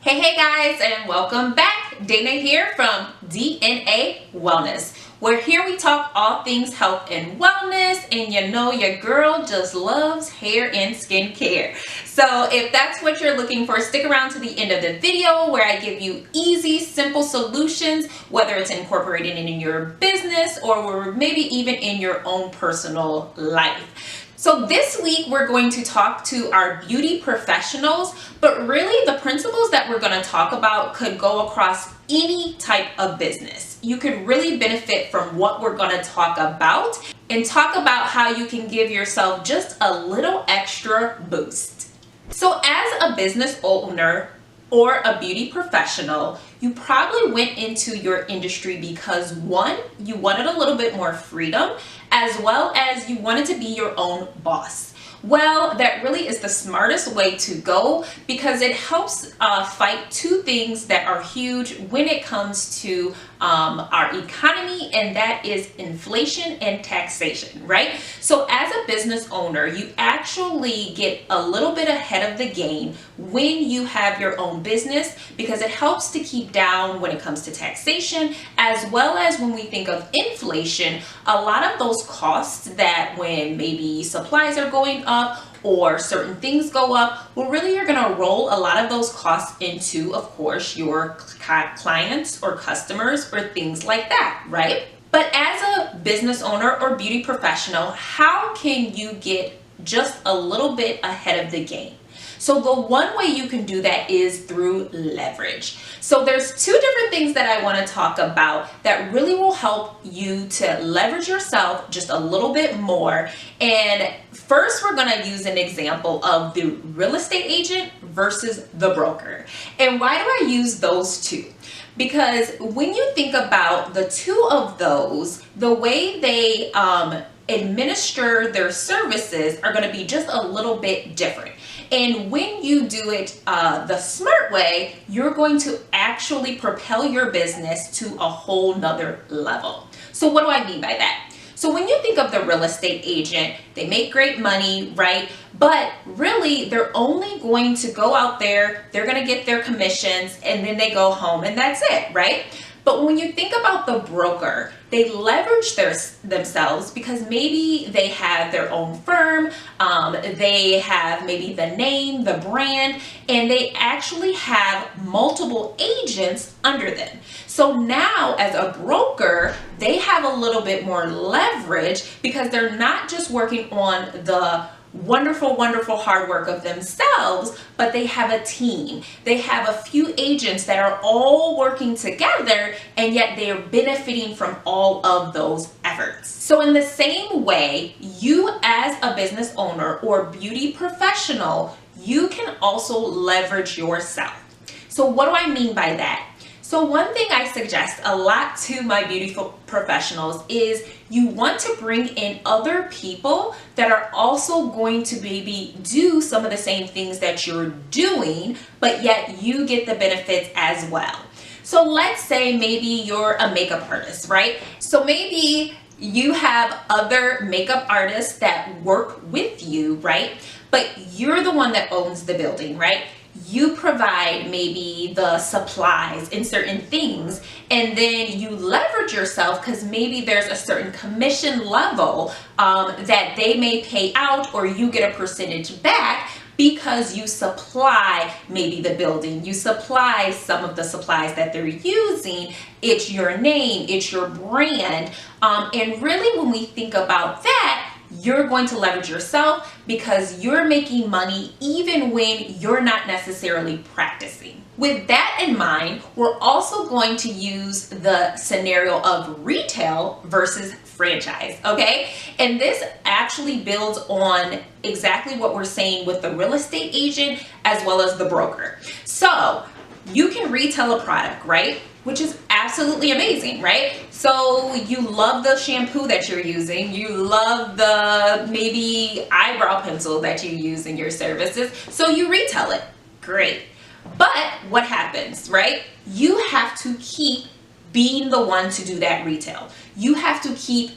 Hey guys, and welcome back. Dayna here from DNA Wellness, where here we talk all things health and wellness, and you know your girl just loves hair and skincare. So if that's what you're looking for, stick around to the end of the video where I give you easy, simple solutions, whether it's incorporated in your business or maybe even in your own personal life. So this week we're going to talk to our beauty professionals, but really the principles that we're going to talk about could go across any type of business. You could really benefit from what we're going to talk about and talk about how you can give yourself just a little extra boost. So as a business owner or a beauty professional, you probably went into your industry because one, you wanted a little bit more freedom, as well as you wanted to be your own boss. Well, that really is the smartest way to go because it helps fight two things that are huge when it comes to our economy, and that is inflation and taxation, right? So as a business owner, you actually get a little bit ahead of the game when you have your own business because it helps to keep down when it comes to taxation, as well as when we think of inflation, a lot of those costs that when maybe supplies are going up or certain things go up, well, really you're going to roll a lot of those costs into, of course, your clients or customers or things like that, right? But as a business owner or beauty professional, how can you get just a little bit ahead of the game? So the one way you can do that is through leverage. So there's two different things that I want to talk about that really will help you to leverage yourself just a little bit more. And first, we're going to use an example of the real estate agent versus the broker. And why do I use those two? Because when you think about the two of those, the way they administer their services are going to be just a little bit different. And when you do it the smart way, you're going to actually propel your business to a whole nother level. So what do I mean by that? So when you think of the real estate agent, they make great money, right? But really, they're only going to go out there, they're going to get their commissions, and then they go home, and that's it, right? But when you think about the broker, they leverage themselves because maybe they have their own firm, they have maybe the name, the brand, and they actually have multiple agents under them. So now as a broker, they have a little bit more leverage because they're not just working on the wonderful hard work of themselves, but they have a team. They have a few agents that are all working together, and yet they are benefiting from all of those efforts. So in the same way, you as a business owner or beauty professional, you can also leverage yourself. So what do I mean by that? So one thing I suggest a lot to my beauty professionals is you want to bring in other people that are also going to maybe do some of the same things that you're doing, but yet you get the benefits as well. So let's say maybe you're a makeup artist, right? So maybe you have other makeup artists that work with you, right? But you're the one that owns the building, right? You provide maybe the supplies and certain things, and then you leverage yourself because maybe there's a certain commission level that they may pay out, or you get a percentage back because you supply maybe the building, you supply some of the supplies that they're using, it's your name, it's your brand, and really when we think about that, you're going to leverage yourself because you're making money even when you're not necessarily practicing. With that in mind, we're also going to use the scenario of retail versus franchise, okay? And this actually builds on exactly what we're saying with the real estate agent as well as the broker. So you can retail a product, right? Which is absolutely amazing, right? So you love the shampoo that you're using, you love the maybe eyebrow pencil that you use in your services, so you retail it. Great. But what happens, right? You have to keep being the one to do that retail. You have to keep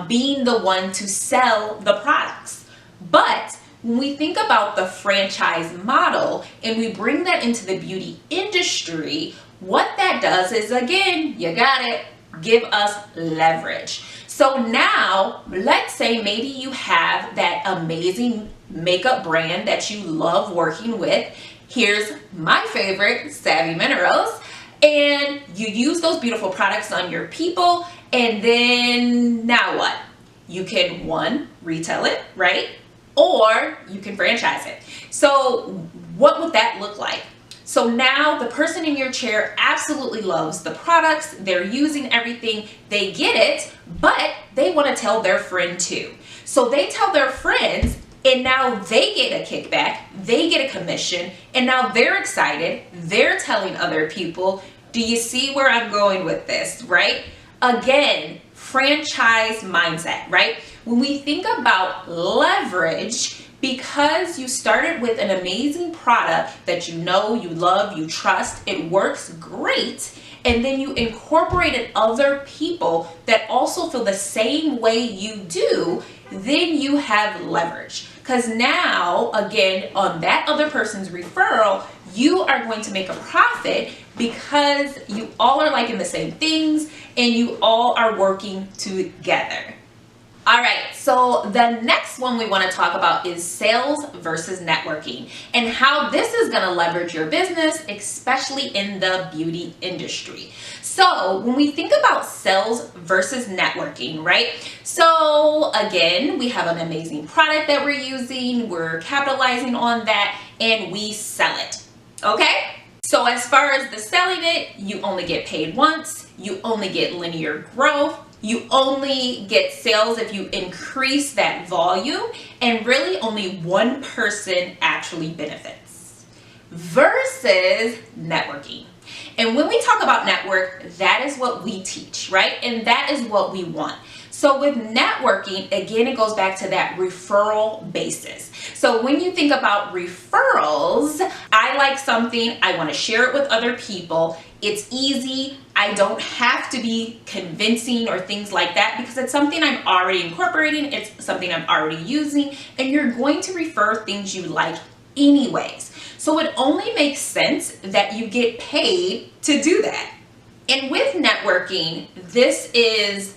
being the one to sell the products. But when we think about the franchise model and we bring that into the beauty industry, what that does is, again, you got it, give us leverage. So now, let's say maybe you have that amazing makeup brand that you love working with. Here's my favorite, Savvy Minerals. And you use those beautiful products on your people, and then now what? You can, one, retail it, right? Or you can franchise it. So what would that look like? So now the person in your chair absolutely loves the products, they're using everything, they get it, but they want to tell their friend too. So they tell their friends, and now they get a kickback, they get a commission, and now they're excited, they're telling other people. Do you see where I'm going with this, right? Again, franchise mindset, right? When we think about leverage, because you started with an amazing product that you know, you love, you trust, it works great, and then you incorporated other people that also feel the same way you do, then you have leverage. Because now, again, on that other person's referral, you are going to make a profit because you all are liking the same things and you all are working together. All right, so the next one we want to talk about is sales versus networking and how this is going to leverage your business, especially in the beauty industry. So when we think about sales versus networking, right? So again, we have an amazing product that we're using, we're capitalizing on that, and we sell it, okay? So as far as the selling it, you only get paid once, you only get linear growth, you only get sales if you increase that volume, and really only one person actually benefits versus networking. And when we talk about network, that is what we teach, right? And that is what we want. So with networking, again, it goes back to that referral basis. So when you think about referrals, I like something, I want to share it with other people. It's easy. I don't have to be convincing or things like that because it's something I'm already incorporating. It's something I'm already using, and you're going to refer things you like anyways. So it only makes sense that you get paid to do that. And with networking, this is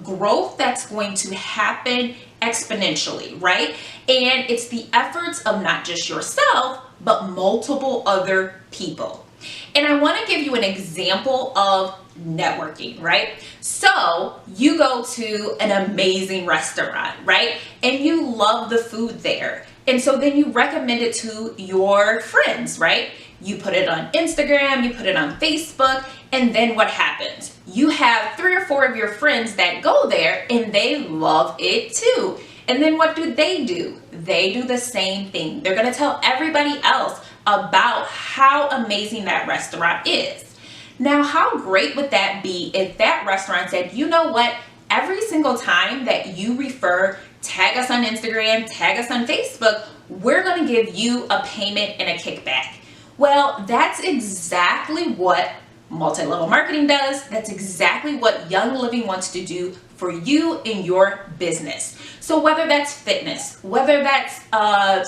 growth that's going to happen exponentially, right? And it's the efforts of not just yourself, but multiple other people. And I want to give you an example of networking, right? So you go to an amazing restaurant, right? And you love the food there. And so then you recommend it to your friends, right? You put it on Instagram, you put it on Facebook, and then what happens? You have 3 or 4 of your friends that go there and they love it too. And then what do? They do the same thing. They're going to tell everybody else about how amazing that restaurant is. Now, how great would that be if that restaurant said, you know what, every single time that you refer, tag us on Instagram, tag us on Facebook, we're going to give you a payment and a kickback. Well, that's exactly what multi-level marketing does. That's exactly what Young Living wants to do for you in your business. So whether that's fitness, whether that's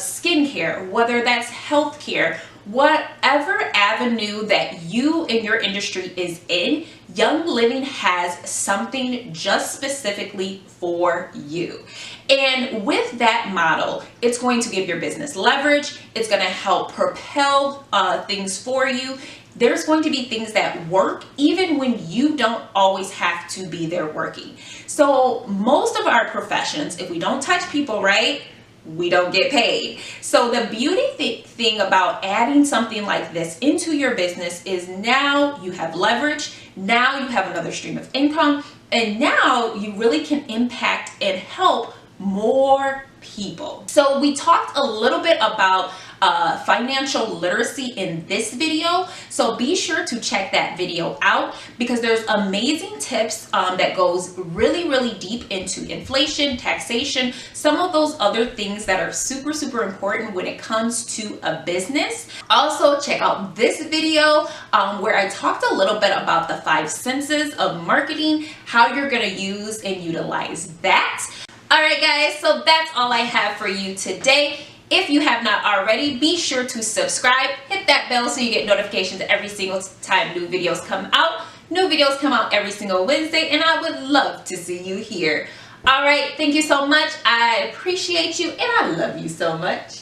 skincare, whether that's healthcare, whatever avenue that you in your industry is in, Young Living has something just specifically for you. And with that model, it's going to give your business leverage. It's going to help propel things for you. There's going to be things that work even when you don't always have to be there working. So most of our professions, if we don't touch people right, we don't get paid. So the beauty thing about adding something like this into your business is now you have leverage, now you have another stream of income, and now you really can impact and help more people. So we talked a little bit about financial literacy in this video, so be sure to check that video out because there's amazing tips that goes really deep into inflation, taxation, some of those other things that are super important when it comes to a business. Also check out this video where I talked a little bit about the 5 senses of marketing, how you're going to use and utilize that. All Alright guys, so that's all I have for you today. If you have not already, be sure to subscribe, hit that bell so you get notifications every single time new videos come out. New videos come out every single Wednesday, and I would love to see you here. Alright, thank you so much. I appreciate you, and I love you so much.